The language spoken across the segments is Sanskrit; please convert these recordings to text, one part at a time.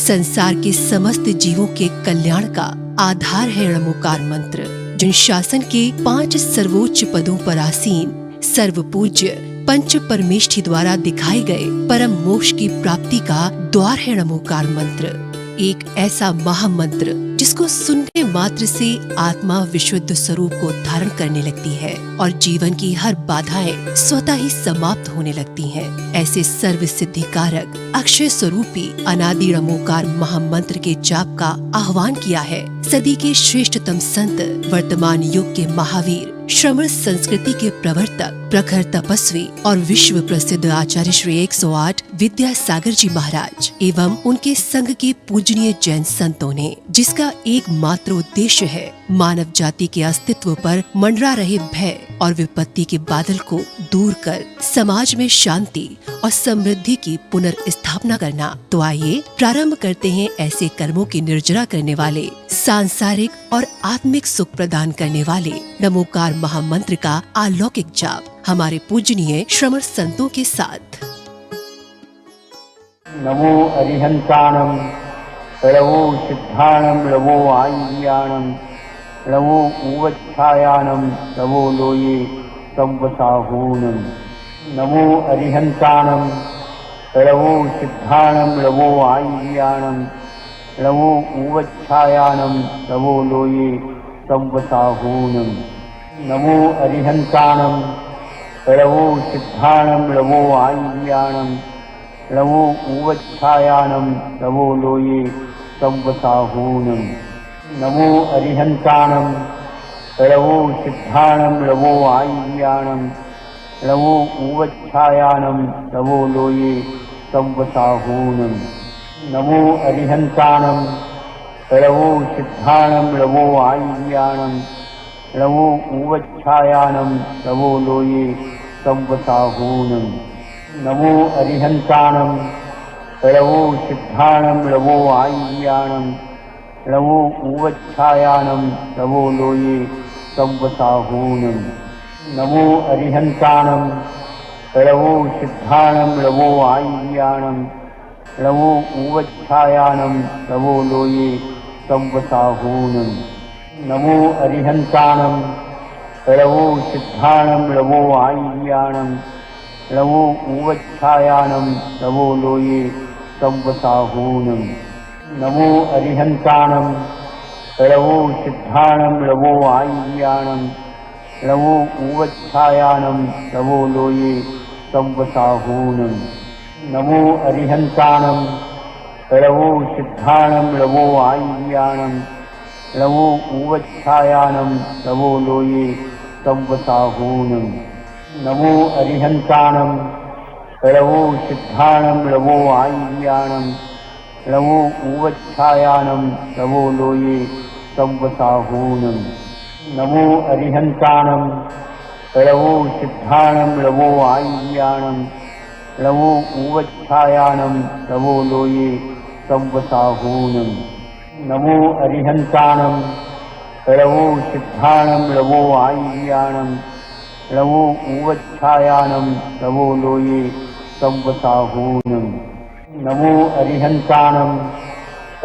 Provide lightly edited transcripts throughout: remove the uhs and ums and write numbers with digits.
संसार के समस्त जीवों के कल्याण का आधार है णमोकार मंत्र। जिन शासन के 5 सर्वोच्च पदों पर आसीन सर्व पूज्य पंच परमेष्ठी द्वारा दिखाए गए परम मोक्ष की प्राप्ति का द्वार है णमोकार मंत्र। एक ऐसा महामंत्र जिसको सुनने मात्र से आत्मा विशुद्ध स्वरूप को धारण करने लगती है और जीवन की हर बाधाएं स्वतः ही समाप्त होने लगती हैं। ऐसे सर्व सिद्धिकारक अक्षय स्वरूपी अनादि णमोकार महामंत्र के जाप का आह्वान किया है सदी के श्रेष्ठतम संत, वर्तमान युग के महावीर, श्रमण संस्कृति के प्रवर्तक, प्रखर तपस्वी और विश्व प्रसिद्ध आचार्य श्री 108 विद्यासागर जी महाराज एवं उनके संघ के पूजनीय जैन संतों ने, जिसका एकमात्र उद्देश्य है मानव जाति के अस्तित्व पर मंडरा रहे भय और विपत्ति के बादल को दूर कर समाज में शांति और समृद्धि की पुनर्स्थापना करना। तो आइए प्रारंभ करते हैं ऐसे कर्मों की निर्जरा करने वाले, सांसारिक और आत्मिक सुख प्रदान करने वाले णमोकार महामंत्र का अलौकिक जाप हमारे पूजनीय श्रमण संतों के साथ। नमो अरिहंताणं नमो सिद्धाणं नमो आय्याणं नमो उवच्छायाणं नमो लोये संवसाहूनं। नमो अरिहंताणं नमो सिद्धाणं नमो आय्याणं नमो उवच्छायाणं नमो लोये संवसाहूनं। नमो अरिहंताणं नमो सिद्धाणं नमो आय्याणं नमो उवच्छायाणं नमो लोये संवसाहूनं। नमो अरिहंताणं नमो सिद्धाणं नमो आय्याणं नमो उवच्छायाणं नमो लोये संवसाहूनं। नमो अरिहंताणं नमो सिद्धाणं नमो आय्याणं नमो उवच्छायाणं नमो लोये संवसाहूनं। नमो अरिहंताणं नमो सिद्धाणं नमो आय्याणं नमो उवच्छायाणं नमो लोये संवसाहूनं। नमो अरिहंताणं नमो सिद्धाणं नमो आय्याणं नमो उवच्छायाणं नमो लोये संवसाहूनं। नमो अरिहंताणं नमो सिद्धाणं नमो आय्याणं नमो उवच्छायाणं नमो लोये संवसाहूनं। नमो अरिहंताणं नमो सिद्धाणं नमो आय्याणं नमो उवच्छायाणं नमो लोये संवसाहूनं। नमो अरिहंताणं नमो सिद्धाणं नमो आय्याणं नमो उवच्छायाणं नमो लोये संवसाहूनं। नमो अरिहंताणं नमो सिद्धाणं नमो आय्याणं नमो उवच्छायाणं नमो लोये संवसाहूनं। नमो अरिहंताणं नमो सिद्धाणं नमो आय्याणं नमो उवच्छायाणं नमो लोये संवसाहूनं। नमो अरिहंताणं नमो सिद्धाणं नमो आय्याणं नमो उवच्छायाणं नमो लोये संवसाहूनं। नमो अरिहंताणं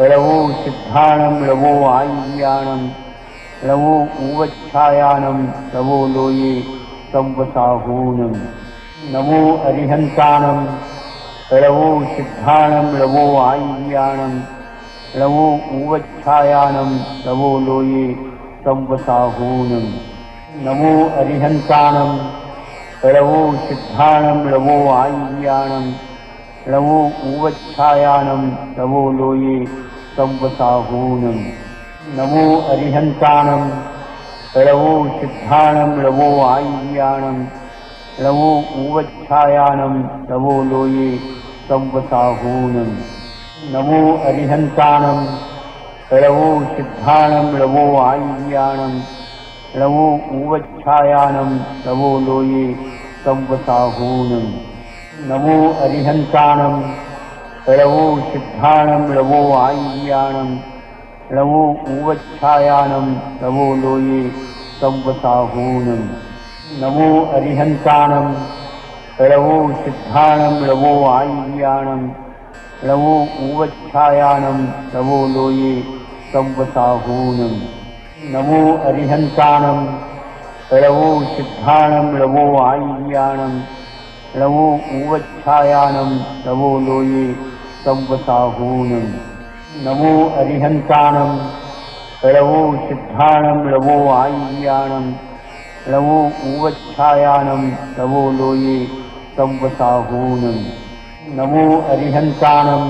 नमो सिद्धाणं नमो आय्याणं नमो उवच्छायाणं नमो लोये संवसाहूनं। नमो अरिहंताणं नमो सिद्धाणं नमो आय्याणं नमो उवच्छायाणं नमो लोये संवसाहूनं। नमो अरिहंताणं नमो सिद्धाणं नमो आय्याणं नमो उवच्छायाणं नमो लोये संवसाहूनं। नमो अरिहंताणं नमो सिद्धाणं नमो आय्याणं नमो उवच्छायाणं नमो लोये संवसाहूनं। नमो अरिहंताणं नमो सिद्धाणं नमो आय्याणं नमो उवच्छायाणं नमो लोये संवसाहूनं। नमो अरिहंताणं नमो सिद्धाणं नमो आय्याणं नमो उवच्छायाणं नमो लोये संवसाहूनं। नमो अरिहंताणं नमो सिद्धाणं नमो आय्याणं लवो ऊवच्छायानं लवो लोये संवसाहूनं। नमो अरिहन्तानं लवो सिद्धानं लवो आय्यानं लवो ऊवच्छायानं लवो लोये संवसाहूनं। नमो अरिहन्तानं लवो सिद्धानं लवो आय्यानं लवो ऊवच्छायानं लवो लोये संवसाहूनं। नमो अरिहन्तानं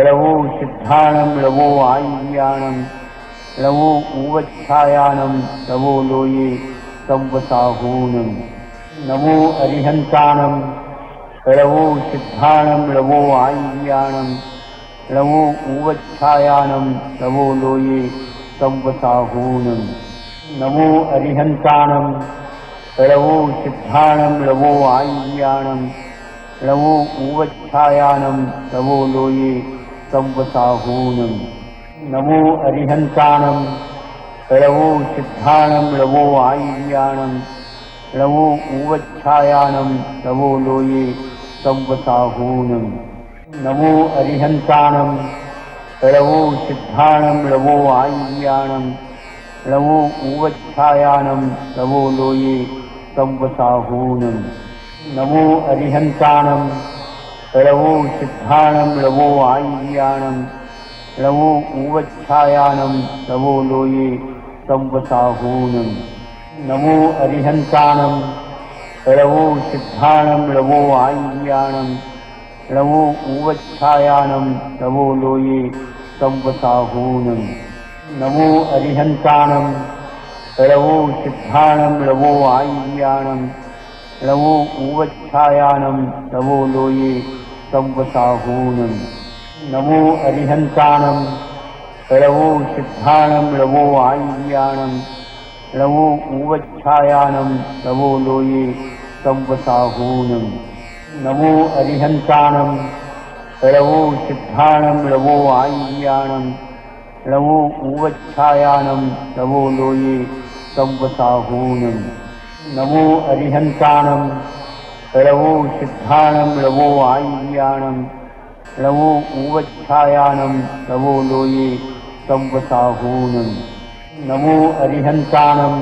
लवो सिद्धानं लवो आय्यानं लवो ऊवच्छायानं लवो लोये संवसाहूनं। नमो अरिहन्तानं लवो सिद्धानं लवो आय्यानं लवो ऊवच्छायानं लवो लोये संवसाहूनं। नमो अरिहन्तानं लवो सिद्धानं लवो आय्यानं लवो ऊवच्छायानं लवो लोये संवसाहूनं। नमो अरिहन्तानं लवो सिद्धानं लवो आय्यानं लवो ऊवच्छायानं लवो लोये संवसाहूनं। नमो अरिहन्तानं लवो सिद्धानं लवो आय्यानं लवो ऊवच्छायानं लवो लोये संवसाहूनं। नमो अरिहन्तानं लवो सिद्धानं लवो आय्यानं लवो ऊवच्छायानं लवो लोये संवसाहूनं। नमो अरिहन्तानं लवो सिद्धानं लवो आय्यानं लवो ऊवच्छायानं लवो लोये संवसाहूनं। नमो अरिहन्तानं लवो सिद्धानं लवो आय्यानं लवो ऊवच्छायानं लवो लोये संवसाहूनं। नमो अरिहन्तानं लवो सिद्धानं लवो आय्यानं लवो ऊवच्छायानं लवो लोये संवसाहूनं। नमो अरिहन्तानं लवो सिद्धानं लवो आय्यानं लवो ऊवच्छायानं लवो लोये संवसाहूनं। नमो अरिहन्तानं लवो सिद्धानं लवो आय्यानं लवो ऊवच्छायानं लवो लोये संवसाहूनं। नमो अरिहन्तानं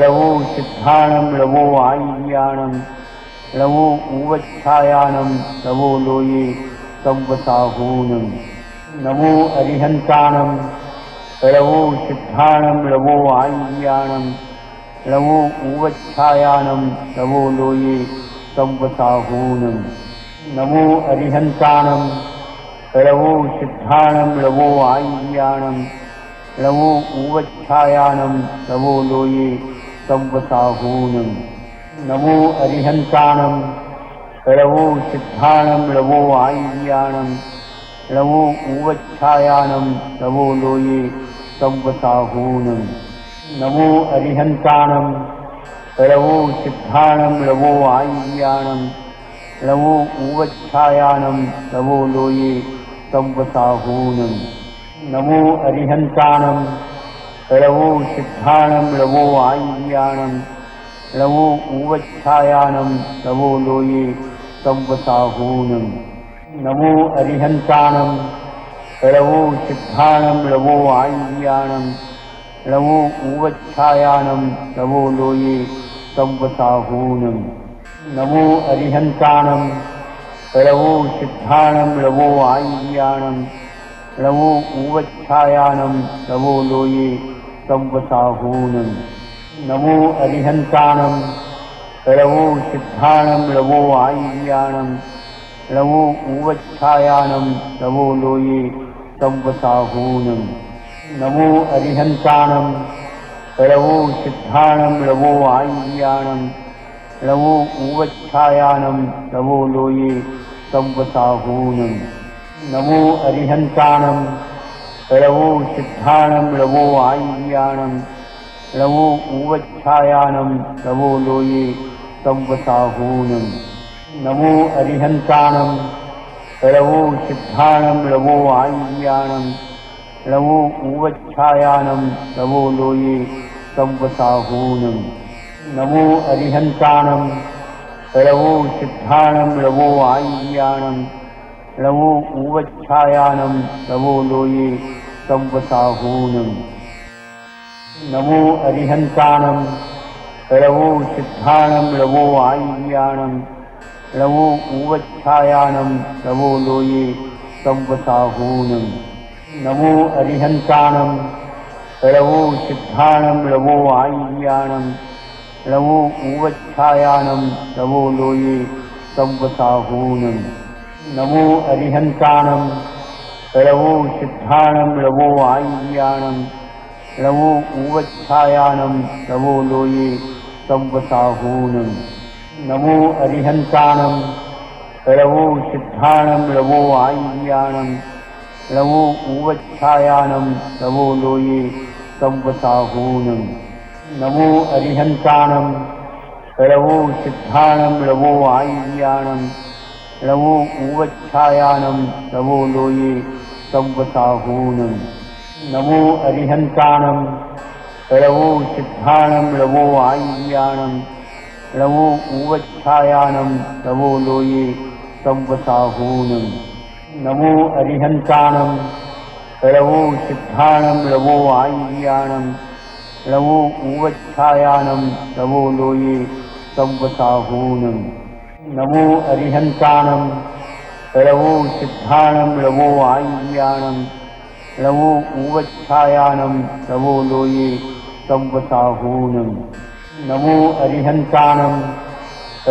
लवो सिद्धानं लवो आय्यानं लवो ऊवच्छायानं लवो लोये संवसाहूनं। नमो अरिहन्तानं लवो सिद्धानं लवो आय्यानं लवो ऊवच्छायानं लवो लोये संवसाहूनं। नमो अरिहन्तानं लवो सिद्धानं लवो आय्यानं लवो ऊवच्छायानं लवो लोये संवसाहूनं। नमो अरिहन्तानं लवो सिद्धानं लवो आय्यानं लवो ऊवच्छायानं लवो लोये संवसाहूनं। नमो अरिहन्तानं लवो सिद्धानं लवो आय्यानं लवो ऊवच्छायानं लवो लोये संवसाहूनं। नमो अरिहन्तानं लवो सिद्धानं लवो आय्यानं लवो ऊवच्छायानं लवो लोये संवसाहूनं। नमो अरिहन्तानं लवो सिद्धानं लवो आय्यानं लवो ऊवच्छायानं लवो लोये संवसाहूनं। नमो अरिहन्तानं लवो सिद्धानं लवो आय्यानं लवो ऊवच्छायानं लवो लोये संवसाहूनं। नमो अरिहन्तानं लवो सिद्धानं लवो आय्यानं लवो ऊवच्छायानं लवो लोये संवसाहूनं। नमो अरिहन्तानं लवो सिद्धानं लवो आय्यानं लवो ऊवच्छायानं लवो लोये संवसाहूनं। नमो अरिहन्तानं लवो सिद्धानं लवो आय्यानं लवो ऊवच्छायानं लवो लोये संवसाहूनं। नमो अरिहन्तानं लवो सिद्धानं लवो आय्यानं लवो ऊवच्छायानं लवो लोये संवसाहूनं। नमो अरिहन्तानं लवो सिद्धानं लवो आय्यानं लवो ऊवच्छायानं लवो लोये संवसाहूनम् नमो अरिहन्तानं लवो सिद्धानं लवो आय्यानं लवो ऊवच्छायानं लवो लोये संवसाहूनम् नमो अरिहन्तानं लवो सिद्धानं लवो आय्यानं लवो ऊवच्छायानं लवो लोये संवसाहूनम् नमो अरिहन्तानं लवो सिद्धानं लवो आय्यानं लवो ऊवच्छायानं लवो लोये संवसाहूनम् नमो अरिहन्तानं लवो सिद्धानं लवो आय्यानं लवो ऊवच्छायानं लवो लोये संवसाहूनम् नमो अरिहन्तानं लवो सिद्धानं लवो आय्यानं लवो ऊवच्छायानं लवो लोये संवसाहूनम् नमो अरिहन्तानं लवो सिद्धानं लवो आय्यानं लवो ऊवच्छायानं लवो लोये संवसाहूनम् नमो अरिहन्तानं लवो सिद्धानं लवो आय्यानं लवो ऊवच्छायानं लवो लोये संवसाहूनम् नमो अरिहन्तानं लवो सिद्धानं लवो आय्यानं लवो ऊवच्छायानं लवो लोये संवसाहूनम् नमो अरिहन्तानं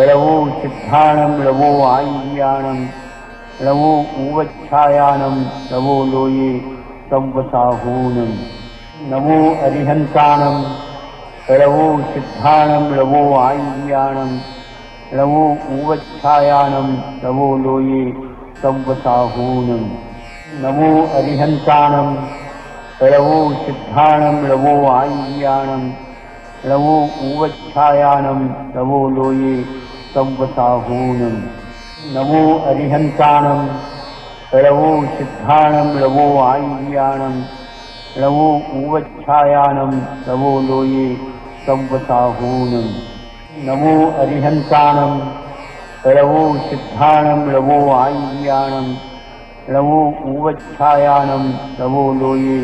लवो सिद्धानं लवो आय्यानं लवो ऊवच्छायानं लवो लोये संवसाहूनम् नमो अरिहन्तानं लवो सिद्धानं लवो आय्यानं लवो ऊवच्छायानं लवो लोये संवसाहूनम् नमो अरिहन्तानं लवो सिद्धानं लवो आय्यानं लवो ऊवच्छायानं लवो लोये संवसाहूनम् नमो अरिहन्तानं लवो सिद्धानं लवो आय्यानं लवो ऊवच्छायानं लवो लोये संवसाहूनम् नमो अरिहन्तानं लवो सिद्धानं लवो आय्यानं लवो ऊवच्छायानं लवो लोये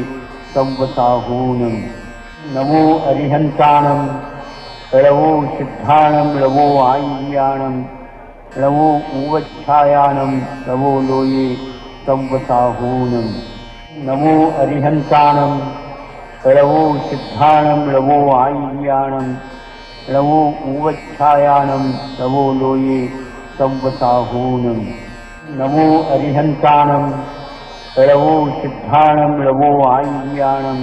संवसाहूनम् नमो अरिहन्तानं लवो सिद्धानं लवो आय्यानं लवो ऊवच्छायानं लवो लोये संवसाहूनम् नमो अरिहन्तानं लवो सिद्धानं लवो आय्यानं लवो ऊवच्छायानं लवो लोये संवसाहूनम् नमो अरिहन्तानं लवो सिद्धानं लवो आय्यानं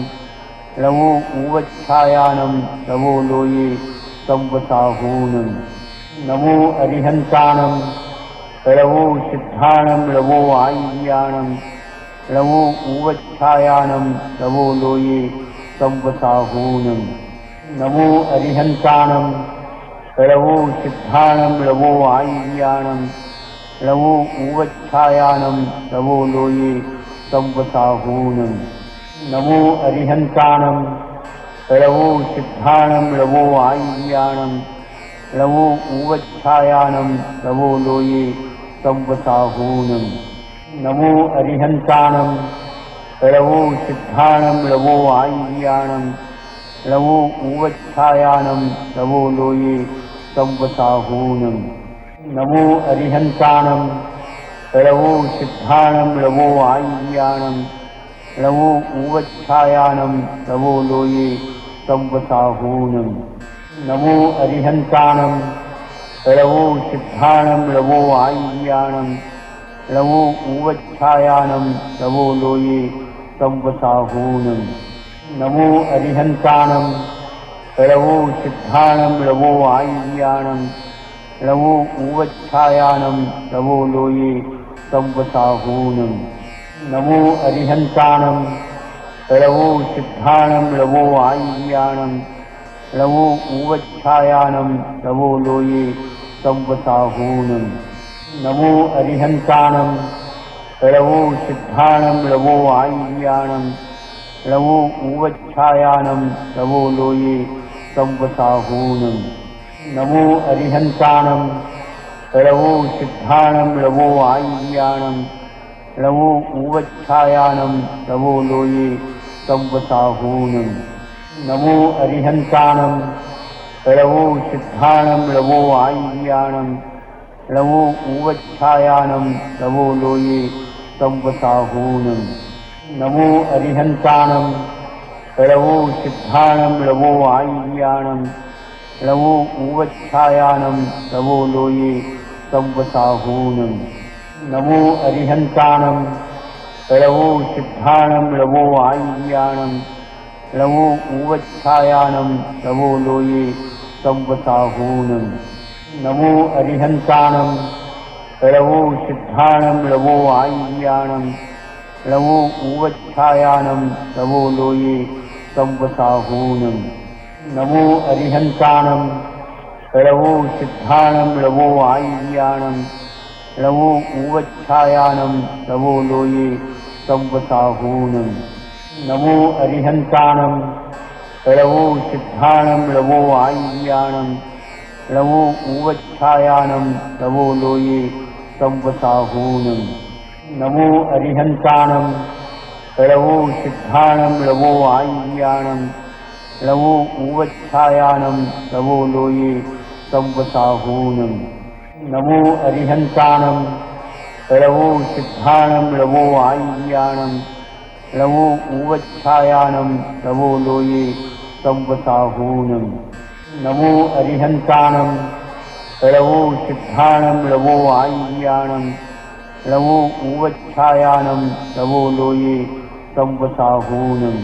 लवो ऊवच्छायानं लवो लोये संवसाहूनम् नमो अरिहन्तानं लवो सिद्धानं लवो आय्यानं लवो ऊवच्छायानं लवो लोये संवसाहूनम् नमो अरिहन्तानं लवो सिद्धानं लवो आय्यानं लवो ऊवच्छायानं लवो लोये संवसाहूनम् नमो अरिहन्तानं लवो सिद्धानं लवो आय्यानं लवो ऊवच्छायानं लवो लोये संवसाहूनम् नमो अरिहन्तानं लवो सिद्धानं लवो आय्यानं लवो ऊवच्छायानं लवो लोये संवसाहूनम् नमो अरिहन्तानं लवो सिद्धानं लवो आय्यानं लवो ऊवच्छायानं लवो लोये संवसाहूनम् नमो अरिहन्तानं लवो सिद्धानं लवो आय्यानं लवो ऊवच्छायानं लवो लोये संवसाहूनम् नमो अरिहन्तानं लवो सिद्धानं लवो आय्यानं लवो ऊवच्छायानं लवो लोये संवसाहूनम् नमो अरिहन्तानं लवो सिद्धानं लवो आय्यानं लवो ऊवच्छायानं लवो लोये संवसाहूनम् नमो अरिहन्तानं लवो सिद्धानं लवो आय्यानं लवो ऊवच्छायानं लवो लोये संवसाहूनम् नमो अरिहन्तानं लवो सिद्धानं लवो आय्यानं लवो ऊवच्छायानं तवो लोये संवसाहूनं नमो अरिहन्तानं लवो सिद्धानं लवो आय्यानं लवो ऊवच्छायानं तवो लोये संवसाहूनं नमो अरिहन्तानं लवो सिद्धानं लवो आय्यानं लवो ऊवच्छायानं तवो लोये संवसाहूनं नमो अरिहन्तानं लवो सिद्धानं लवो आय्यानं लवो ऊवच्छायानं तवो लोये संवसाहूनं नमो अरिहन्तानं लवो सिद्धानं लवो आय्यानं लवो ऊवच्छायानं तवो लोये संवसाहूनं नमो अरिहन्तानं लवो सिद्धानं लवो आय्यानं लवो ऊवच्छायानं तवो लोये संवसाहूनं नमो अरिहन्तानं लवो सिद्धानं लवो आय्यानं लवो ऊवच्छायानं तवो लोये संवसाहूनं नमो अरिहन्तानं लवो सिद्धानं लवो आय्यानं लवो ऊवच्छायानं तवो लोये संवसाहूनं नमो अरिहन्तानं लवो सिद्धानं लवो आय्यानं लवो ऊवच्छायानं तवो लोये संवसाहूनं नमो अरिहन्तानं लवो सिद्धानं लवो आय्यानं लवो ऊवच्छायानं तवो लोये संवसाहूनं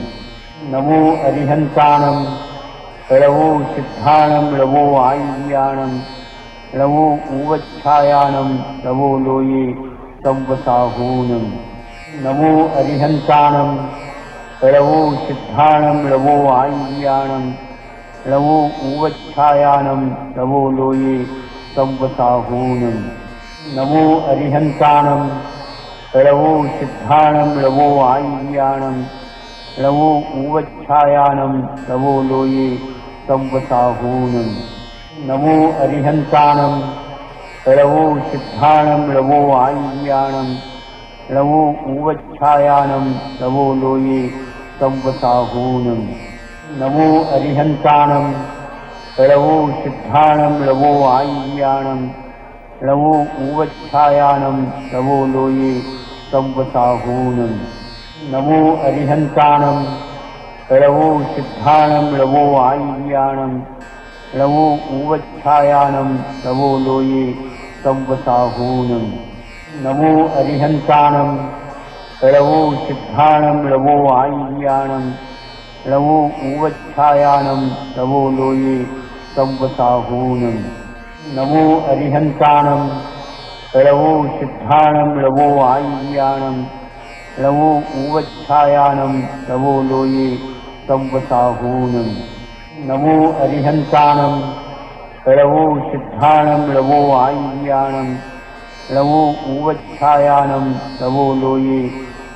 नमो अरिहन्तानं लवो सिद्धानं लवो आय्यानं लवो ऊवच्छायानं तवो लोये संवसाहूनं नमो अरिहन्तानं लवो सिद्धानं लवो आय्यानं लवो ऊवच्छायानं तवो लोये संवसाहूनं नमो अरिहन्तानं लवो सिद्धानं लवो आय्यानं लवो ऊवच्छायानं तवो लोये संवसाहूनं नमो अरिहन्तानं लवो सिद्धानं लवो आय्यानं लवो ऊवच्छायानं तवो लोये संवसाहूनं नमो अरिहन्तानं लवो सिद्धानं लवो आय्यानं लवो ऊवच्छायानं तवो लोये संवसाहूनं नमो अरिहन्तानं लवो सिद्धानं लवो आय्यानं लवो ऊवच्छायानं तवो लोये संवसाहूनं नमो अरिहन्तानं लवो सिद्धानं लवो आय्यानं लवो ऊवच्छायानं तवो लोये संवसाहूनं नमो अरिहन्तानं लवो सिद्धानं लवो आय्यानं लवो ऊवच्छायानं तवो लोये संवसाहूनं नमो अरिहन्तानं लवो सिद्धानं लवो आय्यानं लवो ऊवच्छायानं तवो लोये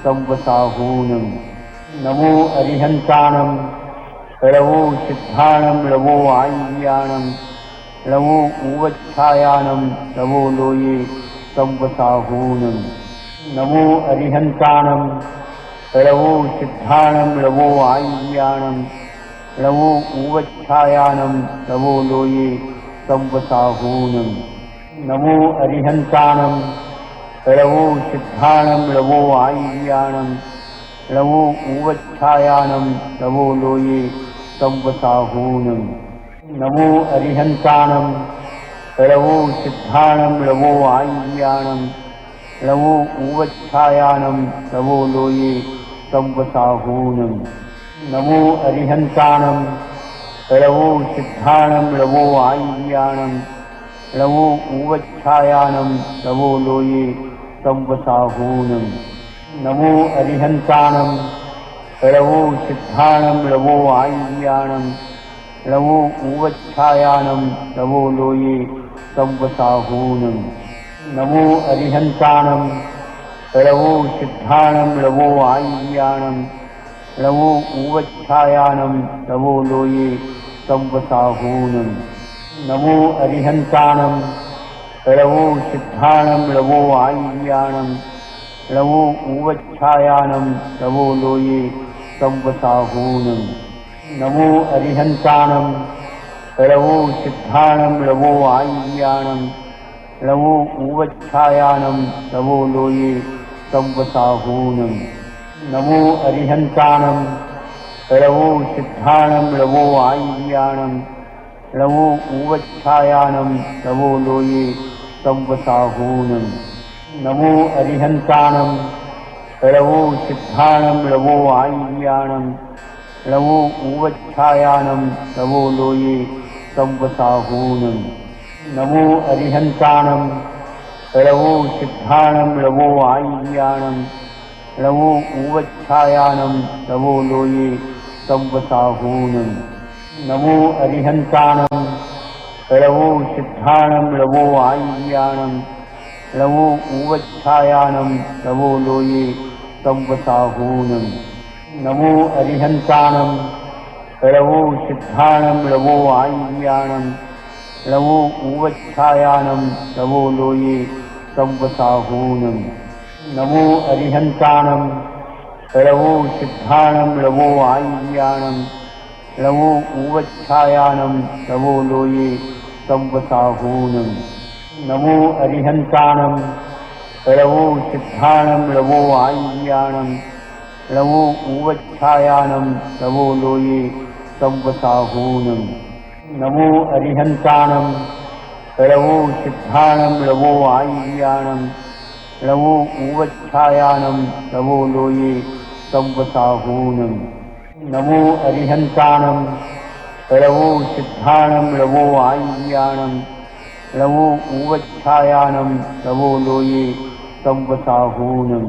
संवसाहूनं नमो अरिहन्तानं लवो सिद्धानं लवो आय्यानं लवो ऊवच्छायानं तवो लोये संवसाहूनं नमो अरिहन्तानं लवो सिद्धानं लवो आय्यानं लवो ऊवच्छायानं तवो लोये संवसाहूनं नमो अरिहन्तानं लवो सिद्धानं लवो आय्यानं लवो ऊवच्छायानं तवो लोये संवसाहूनं नमो अरिहन्तानं लवो सिद्धानं लवो आय्यानं लवो ऊवच्छायानं तवो लोये संवसाहूनं नमो अरिहन्तानं लवो सिद्धानं लवो आय्यानं लवो ऊवच्छायानं तवो लोये संवसाहूनं नमो अरिहन्तानं लवो सिद्धानं लवो आय्यानं लवो ऊवच्छायानं तवो लोये संवसाहूनं नमो अरिहन्तानं लवो सिद्धानं लवो आय्यानं लवो ऊवच्छायानं तवो लोये संवसाहूनं नमो अरिहन्तानं लवो सिद्धानं लवो आय्यानं लवो ऊवच्छायानं तवो लोये संवसाहूनं नमो अरिहन्तानं लवो सिद्धानं लवो आय्यानं लवो ऊवच्छायानं तवो लोये संवसाहूनं नमो अरिहन्तानं लवो सिद्धानं लवो आय्यानं लवो ऊवच्छायानं तवो लोये संवसाहूनं नमो अरिहन्तानं लवो सिद्धानं लवो आय्यानं लवो ऊवच्छायानं तवो लोये संवसाहूनं नमो अरिहन्तानं लवो सिद्धानं लवो आय्यानं लवो ऊवच्छायानं तवो लोये संवसाहूनं नमो अरिहन्तानं लवो सिद्धानं लवो आय्यानं लवो ऊवच्छायानं तवो लोये संवसाहूनं नमो अरिहन्तानं लवो सिद्धानं लवो आय्यानं लवो ऊवच्छायानं तवो लोये संवसाहूनं नमो अरिहन्तानं लवो सिद्धानं लवो आय्यानं लवो ऊवच्छायानं तवो लोये संवसाहूनं नमो अरिहन्तानं लवो सिद्धानं लवो आय्यानं लवो ऊवच्छायानं तवो लोये संवसाहूनं नमो अरिहन्तानं लवो सिद्धानं लवो आय्यानं लवो ऊवच्छायानं तवो लोये संवसाहूनं नमो अरिहन्तानं लवो सिद्धानं लवो आय्यानं लवो ऊवच्छायानं तवो लोये संवसाहूनं